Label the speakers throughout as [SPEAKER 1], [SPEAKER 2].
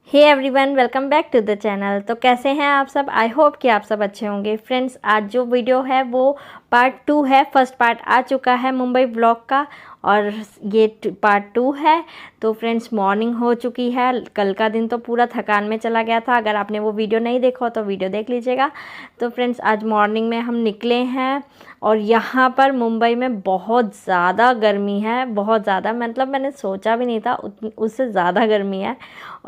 [SPEAKER 1] Hey everyone, welcome back to the channel. तो कैसे हैं आप सब? आई होप कि आप सब अच्छे होंगे। फ्रेंड्स, आज जो वीडियो है वो पार्ट 2 है। फर्स्ट पार्ट आ चुका है मुंबई व्लॉग का और ये पार्ट 2 है। तो फ्रेंड्स, मॉर्निंग हो चुकी है। कल का दिन तो पूरा थकान में चला गया था। अगर आपने वो वीडियो नहीं देखा हो तो वीडियो देख लीजिएगा। तो फ्रेंड्स, आज मॉर्निंग में हम निकले हैं और यहाँ पर मुंबई में बहुत ज़्यादा गर्मी है। बहुत ज़्यादा, मतलब मैंने सोचा भी नहीं था उससे ज़्यादा गर्मी है।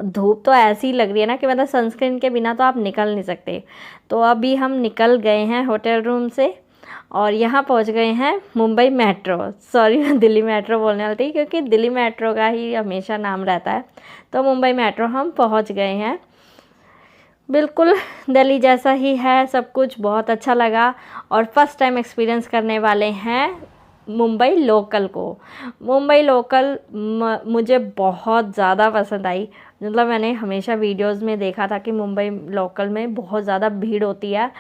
[SPEAKER 1] धूप तो ऐसी लग रही है ना कि मतलब सनस्क्रीन के बिना तो आप निकल नहीं सकते। तो अभी हम निकल गए हैं होटल रूम से और यहाँ पहुँच गए हैं मुंबई मेट्रो। सॉरी, मैं दिल्ली मेट्रो बोलने वाली थी क्योंकि दिल्ली मेट्रो का ही हमेशा नाम रहता है। तो मुंबई मेट्रो हम पहुँच गए हैं। बिल्कुल दिल्ली जैसा ही है सब कुछ, बहुत अच्छा लगा और फर्स्ट टाइम एक्सपीरियंस करने वाले हैं मुंबई लोकल को। मुंबई लोकल मुझे बहुत ज़्यादा पसंद आई। मतलब मैंने हमेशा वीडियोस में देखा था कि मुंबई लोकल में बहुत ज़्यादा भीड़ होती है,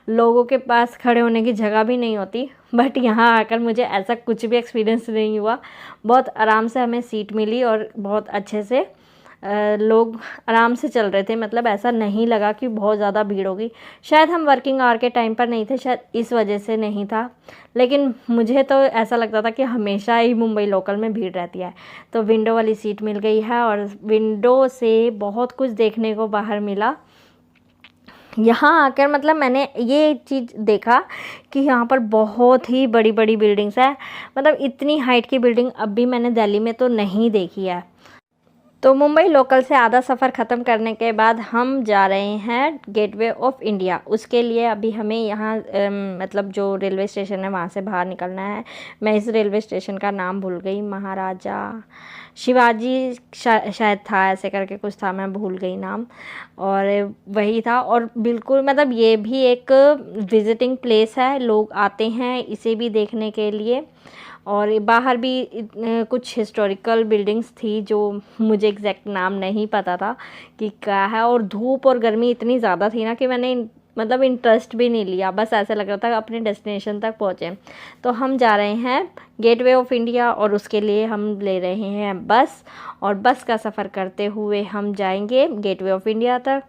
[SPEAKER 1] लोगों के पास खड़े होने की जगह भी नहीं होती। बट यहाँ आकर मुझे ऐसा कुछ भी एक्सपीरियंस नहीं हुआ। बहुत आराम से हमें सीट मिली और बहुत अच्छे से लोग आराम से चल रहे थे। मतलब ऐसा नहीं लगा कि बहुत ज़्यादा भीड़ होगी। शायद हम वर्किंग आवर के टाइम पर नहीं थे, शायद इस वजह से नहीं था। लेकिन मुझे तो ऐसा लगता था कि हमेशा ही मुंबई लोकल में भीड़ रहती है। तो विंडो वाली सीट मिल गई है और विंडो से बहुत कुछ देखने को बाहर मिला। यहाँ आकर मतलब मैंने ये चीज़ देखा कि यहाँ पर बहुत ही बड़ी बड़ी बिल्डिंग्स है। मतलब इतनी हाइट की बिल्डिंग अभी मैंने दिल्ली में तो नहीं देखी है। तो मुंबई लोकल से आधा सफ़र ख़त्म करने के बाद हम जा रहे हैं गेटवे ऑफ इंडिया। उसके लिए अभी हमें यहाँ मतलब जो रेलवे स्टेशन है वहाँ से बाहर निकलना है। मैं इस रेलवे स्टेशन का नाम भूल गई, महाराजा शिवाजी शायद था, ऐसे करके कुछ था, मैं भूल गई नाम। और वही था। और बिल्कुल मतलब ये भी एक विज़िटिंग प्लेस है, लोग आते हैं इसे भी देखने के लिए। और बाहर भी कुछ हिस्टोरिकल बिल्डिंग्स थी जो मुझे एग्जैक्ट नाम नहीं पता था कि क्या है। और धूप और गर्मी इतनी ज़्यादा थी ना कि मैंने मतलब इंटरेस्ट भी नहीं लिया। बस ऐसा लग रहा था अपने डेस्टिनेशन तक पहुँचे। तो हम जा रहे हैं गेटवे ऑफ इंडिया और उसके लिए हम ले रहे हैं बस। और बस का सफ़र करते हुए हम जाएंगे गेटवे ऑफ इंडिया तक।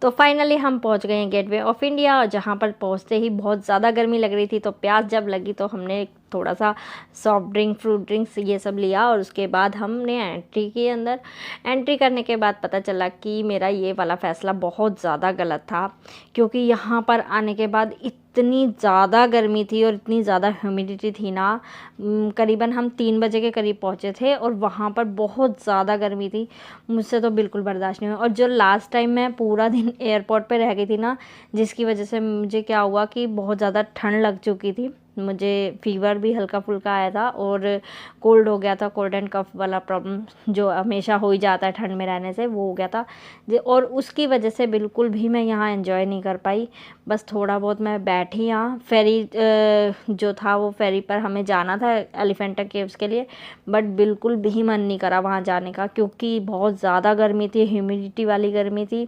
[SPEAKER 1] तो फाइनली हम पहुंच गए हैं गेटवे ऑफ इंडिया, जहां पर पहुंचते ही बहुत ज़्यादा गर्मी लग रही थी। तो प्यास जब लगी तो हमने थोड़ा सा सॉफ्ट ड्रिंक, फ्रूट ड्रिंक्स ये सब लिया और उसके बाद हमने एंट्री की। अंदर एंट्री करने के बाद पता चला कि मेरा ये वाला फ़ैसला बहुत ज़्यादा गलत था, क्योंकि यहाँ पर आने के बाद इतनी ज़्यादा गर्मी थी और इतनी ज़्यादा ह्यूमिडिटी थी ना। करीबन हम 3 बजे के करीब पहुँचे थे और वहाँ पर बहुत ज़्यादा गर्मी थी। मुझसे तो बिल्कुल बर्दाश्त नहीं हुआ। और जो लास्ट टाइम मैं पूरा दिन एयरपोर्ट पे रह गई थी ना, जिसकी वजह से मुझे क्या हुआ कि बहुत ज़्यादा ठंड लग चुकी थी। मुझे फीवर भी हल्का फुल्का आया था और कोल्ड हो गया था। कोल्ड एंड कफ वाला प्रॉब्लम जो हमेशा हो ही जाता है ठंड में रहने से, वो हो गया था। और उसकी वजह से बिल्कुल भी मैं यहाँ एंजॉय नहीं कर पाई। बस थोड़ा बहुत मैं बैठी यहाँ। फेरी जो था वो फेरी पर हमें जाना था एलिफेंटा केव्स के लिए, बट बिल्कुल भी मन नहीं करा वहाँ जाने का, क्योंकि बहुत ज़्यादा गर्मी थी, ह्यूमिडिटी वाली गर्मी थी।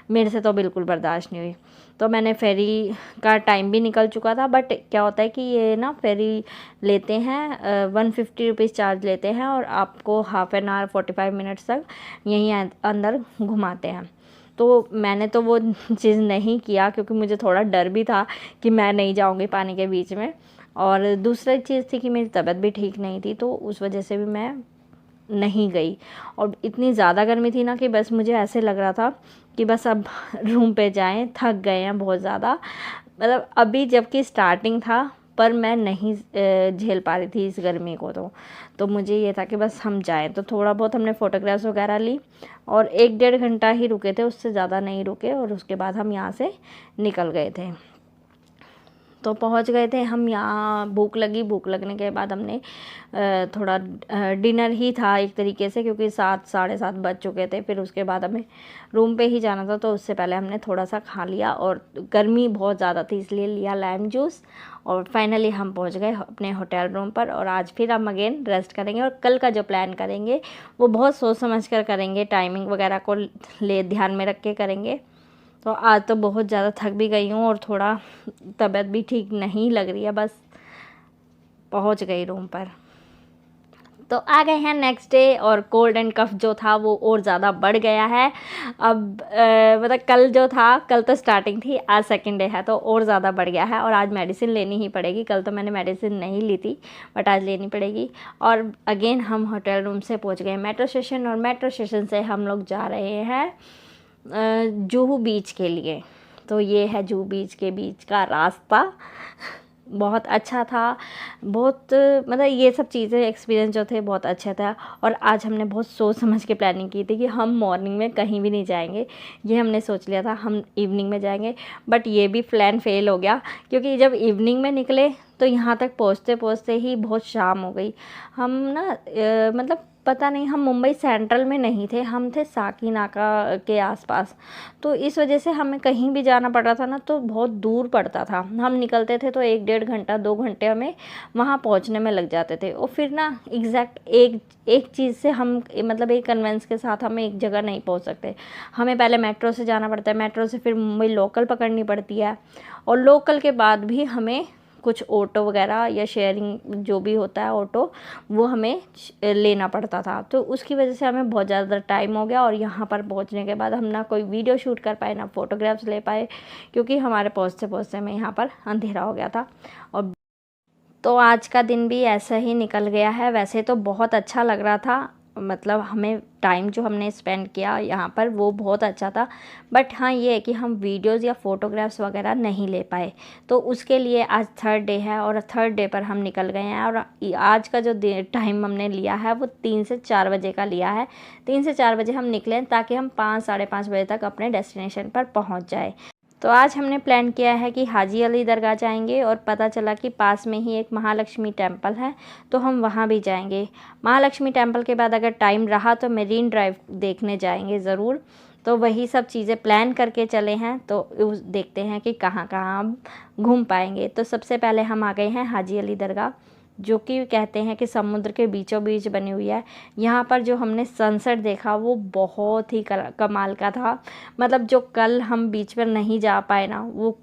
[SPEAKER 1] मेरे से तो बिल्कुल बर्दाश्त नहीं हुई। तो मैंने फेरी का टाइम भी निकल चुका था। बट क्या होता है कि ये ना फेरी लेते हैं 150 रुपीज़ चार्ज लेते हैं और आपको हाफ एन आवर 45 मिनट्स तक यहीं अंदर घुमाते हैं। तो मैंने तो वो चीज़ नहीं किया क्योंकि मुझे थोड़ा डर भी था कि मैं नहीं जाऊंगी पानी के बीच में। और दूसरी चीज़ थी कि मेरी तबीयत भी ठीक नहीं थी, तो उस वजह से भी मैं नहीं गई। और इतनी ज़्यादा गर्मी थी ना कि बस मुझे ऐसे लग रहा था कि बस अब रूम पे जाएं, थक गए हैं बहुत ज़्यादा। मतलब अभी जबकि स्टार्टिंग था पर मैं नहीं झेल पा रही थी इस गर्मी को। तो मुझे ये था कि बस हम जाएं। तो थोड़ा बहुत हमने फ़ोटोग्राफ्स वगैरह ली और 1-1.5 घंटा ही रुके थे, उससे ज़्यादा नहीं रुके। और उसके बाद हम यहाँ से निकल गए थे। तो पहुंच गए थे हम यहाँ। भूख लगी, भूख लगने के बाद हमने थोड़ा डिनर ही था एक तरीके से, क्योंकि 7 साढ़े 7 बज चुके थे। फिर उसके बाद हमें रूम पे ही जाना था, तो उससे पहले हमने थोड़ा सा खा लिया। और गर्मी बहुत ज़्यादा थी इसलिए लिया लाइम जूस। और फाइनली हम पहुँच गए अपने होटल रूम पर। और आज फिर हम अगेन रेस्ट करेंगे और कल का जो प्लान करेंगे वो बहुत सोच समझ कर करेंगे, टाइमिंग वगैरह को ले ध्यान में रख के करेंगे। तो आज तो बहुत ज़्यादा थक भी गई हूँ और थोड़ा तबीयत भी ठीक नहीं लग रही है। बस पहुंच गई रूम पर। तो आ गए हैं नेक्स्ट डे, और कोल्ड एंड कफ जो था वो और ज़्यादा बढ़ गया है। अब मतलब कल जो था, कल तो स्टार्टिंग थी, आज सेकंड डे है तो और ज़्यादा बढ़ गया है, और आज मेडिसिन लेनी ही पड़ेगी। कल तो मैंने मेडिसिन नहीं ली थी, बट आज लेनी पड़ेगी। और अगेन हम होटल रूम से पहुंच गए मेट्रो स्टेशन, और मेट्रो स्टेशन से हम लोग जा रहे हैं जुहू बीच के लिए। तो ये है जुहू बीच के बीच का रास्ता, बहुत अच्छा था। बहुत मतलब ये सब चीज़ें एक्सपीरियंस जो थे बहुत अच्छे था। और आज हमने बहुत सोच समझ के प्लानिंग की थी कि हम मॉर्निंग में कहीं भी नहीं जाएंगे, ये हमने सोच लिया था, हम इवनिंग में जाएंगे। बट ये भी प्लान फेल हो गया, क्योंकि जब इवनिंग में निकले तो यहाँ तक पहुँचते पहुँचते ही बहुत शाम हो गई। हम ना मतलब पता नहीं, हम मुंबई सेंट्रल में नहीं थे, हम थे साकीनाका के आसपास। तो इस वजह से हमें कहीं भी जाना पड़ रहा था ना तो बहुत दूर पड़ता था। हम निकलते थे तो 1-1.5 घंटा 2 घंटे हमें वहाँ पहुँचने में लग जाते थे। और फिर ना एग्जैक्ट एक चीज़ से हम मतलब एक कन्वेंस के साथ हमें एक जगह नहीं पहुँच सकते। हमें पहले मेट्रो से जाना पड़ता है, मेट्रो से फिर मुंबई लोकल पकड़नी पड़ती है, और लोकल के बाद भी हमें कुछ ऑटो वगैरह या शेयरिंग जो भी होता है ऑटो, वो हमें लेना पड़ता था। तो उसकी वजह से हमें बहुत ज़्यादा टाइम हो गया, और यहाँ पर पहुँचने के बाद हम ना कोई वीडियो शूट कर पाए, ना फ़ोटोग्राफ्स ले पाए, क्योंकि हमारे पहुँचते पहुँचते में यहाँ पर अंधेरा हो गया था। और तो आज का दिन भी ऐसा ही निकल गया है। वैसे तो बहुत अच्छा लग रहा था, मतलब हमें टाइम जो हमने स्पेंड किया यहाँ पर वो बहुत अच्छा था। बट हाँ, ये है कि हम वीडियोज़ या फ़ोटोग्राफ्स वगैरह नहीं ले पाए। तो उसके लिए आज थर्ड डे है, और थर्ड डे पर हम निकल गए हैं। और आज का जो टाइम हमने लिया है वो 3 से 4 बजे का लिया है। 3 से 4 बजे हम निकलें ताकि हम 5 साढ़े 5 बजे तक अपने डेस्टिनेशन पर पहुँच जाए। तो आज हमने प्लान किया है कि हाजी अली दरगाह जाएंगे, और पता चला कि पास में ही एक महालक्ष्मी टेम्पल है, तो हम वहाँ भी जाएंगे। महालक्ष्मी टेम्पल के बाद अगर टाइम रहा तो मरीन ड्राइव देखने जाएंगे ज़रूर। तो वही सब चीज़ें प्लान करके चले हैं, तो देखते हैं कि कहाँ कहाँ हम घूम पाएंगे। तो सबसे पहले हम आ गए हैं हाजी अली दरगाह, जो कि कहते हैं कि समुद्र के बीचों बीच बनी हुई है। यहाँ पर जो हमने सनसेट देखा वो बहुत ही कमाल का था। मतलब जो कल हम बीच पर नहीं जा पाए ना, वो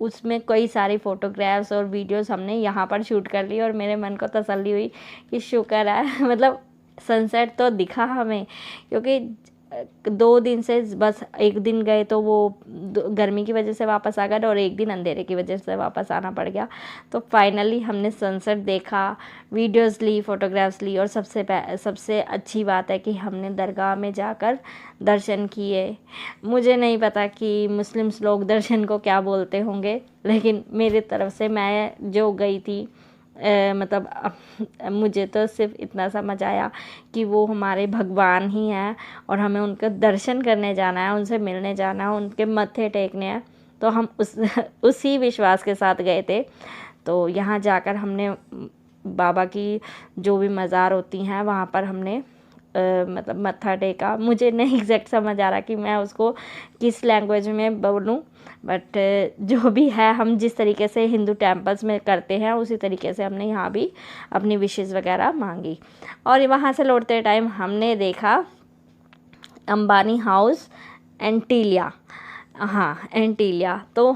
[SPEAKER 1] उसमें कई सारी फ़ोटोग्राफ्स और वीडियोस हमने यहाँ पर शूट कर ली, और मेरे मन को तसल्ली हुई कि शुक्र है मतलब सनसेट तो दिखा हमें। क्योंकि 2 दिन से बस 1 दिन गए तो वो गर्मी की वजह से वापस आ गए, और 1 दिन अंधेरे की वजह से वापस आना पड़ गया। तो फाइनली हमने सनसेट देखा, वीडियोस ली, फ़ोटोग्राफ्स ली, और सबसे अच्छी बात है कि हमने दरगाह में जाकर दर्शन किए। मुझे नहीं पता कि मुस्लिम्स लोग दर्शन को क्या बोलते होंगे, लेकिन मेरी तरफ से मैं जो गई थी मतलब मुझे तो सिर्फ इतना समझ आया कि वो हमारे भगवान ही हैं, और हमें उनका दर्शन करने जाना है, उनसे मिलने जाना है, उनके मत्थे टेकने हैं। तो हम उसी विश्वास के साथ गए थे। तो यहाँ जाकर हमने बाबा की जो भी मज़ार होती हैं वहाँ पर हमने मतलब मत्था टेका। मुझे नहीं एग्जैक्ट समझ आ रहा कि मैं उसको किस लैंग्वेज में बोलूँ, बट जो भी है, हम जिस तरीके से हिंदू टेम्पल्स में करते हैं उसी तरीके से हमने यहाँ भी अपनी विशेस वगैरह मांगी। और वहाँ से लौटते टाइम हमने देखा अंबानी हाउस, एंटीलिया। हाँ, एंटीलिया। तो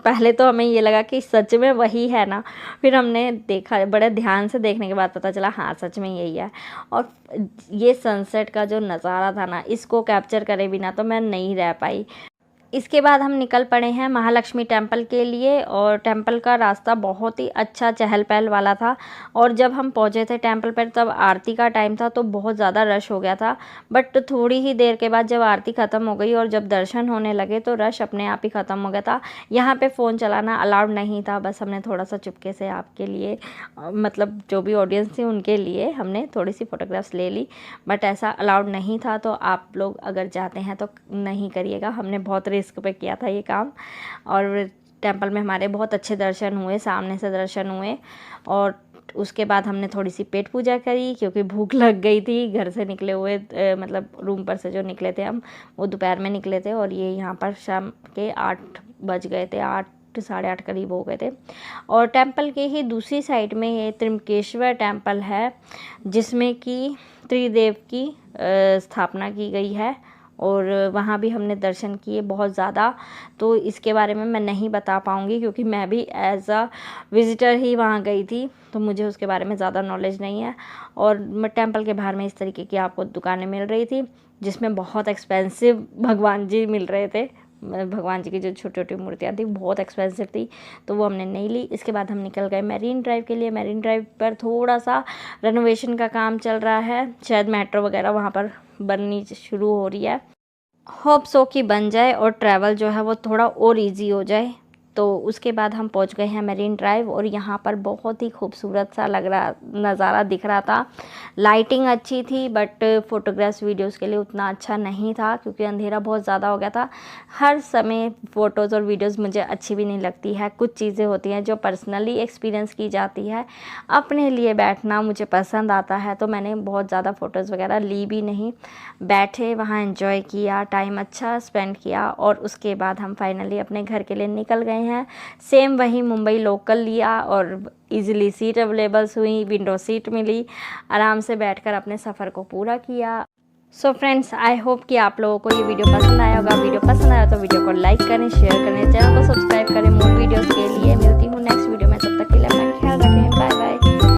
[SPEAKER 1] पहले तो हमें ये लगा कि सच में वही है ना, फिर हमने देखा, बड़े ध्यान से देखने के बाद पता चला हाँ सच में यही है। और ये सनसेट का जो नज़ारा था ना, इसको कैप्चर करे बिना तो मैं नहीं रह पाई। इसके बाद हम निकल पड़े हैं महालक्ष्मी टेम्पल के लिए, और टेम्पल का रास्ता बहुत ही अच्छा चहल पहल वाला था। और जब हम पहुंचे थे टेम्पल पर तब आरती का टाइम था, तो बहुत ज़्यादा रश हो गया था। बट थोड़ी ही देर के बाद जब आरती ख़त्म हो गई और जब दर्शन होने लगे तो रश अपने आप ही ख़त्म हो गया था। यहाँ पे फ़ोन चलाना अलाउड नहीं था, बस हमने थोड़ा सा चुपके से आपके लिए मतलब जो भी ऑडियंस थी उनके लिए हमने थोड़ी सी फ़ोटोग्राफ्स ले ली, बट ऐसा अलाउड नहीं था। तो आप लोग अगर जाते हैं तो नहीं करिएगा। हमने बहुत रिस्क पे किया था ये काम, और टेंपल में हमारे बहुत अच्छे दर्शन हुए, सामने से दर्शन हुए। और उसके बाद हमने थोड़ी सी पेट पूजा करी, क्योंकि भूख लग गई थी। घर से निकले हुए मतलब रूम पर से जो निकले थे हम, वो दोपहर में निकले थे, और ये यहाँ पर शाम के 8 बज गए थे, 8 साढ़े 8 करीब हो गए थे। और टेंपल के ही दूसरी साइड में ये त्र्यंबकेश्वर टेंपल है, जिसमें कि त्रिदेव की स्थापना की गई है। और वहाँ भी हमने दर्शन किए बहुत ज़्यादा। तो इसके बारे में मैं नहीं बता पाऊँगी क्योंकि मैं भी एज अ विज़िटर ही वहाँ गई थी, तो मुझे उसके बारे में ज़्यादा नॉलेज नहीं है। और टेंपल के बाहर में इस तरीके की आपको दुकानें मिल रही थी जिसमें बहुत एक्सपेंसिव भगवान जी मिल रहे थे। भगवान जी की जो छोटी छोटी मूर्तियाँ थी बहुत एक्सपेंसिव थी, तो वो हमने नहीं ली। इसके बाद हम निकल गए मैरीन ड्राइव के लिए। मैरीन ड्राइव पर थोड़ा सा रेनोवेशन का काम चल रहा है, शायद मेट्रो वगैरह वहाँ पर बननी शुरू हो रही है। होप सो कि बन जाए और ट्रैवल जो है वो थोड़ा और इजी हो जाए। तो उसके बाद हम पहुंच गए हैं मैरीन ड्राइव और यहाँ पर बहुत ही खूबसूरत सा लग रहा नज़ारा दिख रहा था। लाइटिंग अच्छी थी बट फ़ोटोग्राफ्स वीडियोस के लिए उतना अच्छा नहीं था क्योंकि अंधेरा बहुत ज़्यादा हो गया था। हर समय फ़ोटोज़ और वीडियोस मुझे अच्छी भी नहीं लगती है। कुछ चीज़ें होती हैं जो पर्सनली एक्सपीरियंस की जाती है, अपने लिए बैठना मुझे पसंद आता है, तो मैंने बहुत ज़्यादा फ़ोटोज़ वगैरह ली भी नहीं। बैठे वहाँ एंजॉय किया, टाइम अच्छा स्पेंड किया और उसके बाद हम फाइनली अपने घर के लिए निकल गए हैं। सेम वही मुंबई लोकल लिया और इजीली सीट अवेलेबल हुई, विंडो सीट मिली, आराम से बैठकर अपने सफ़र को पूरा किया। सो फ्रेंड्स, आई होप कि आप लोगों को ये वीडियो पसंद आया होगा। वीडियो पसंद आया तो वीडियो को लाइक करें, शेयर करें, चैनल को सब्सक्राइब करें।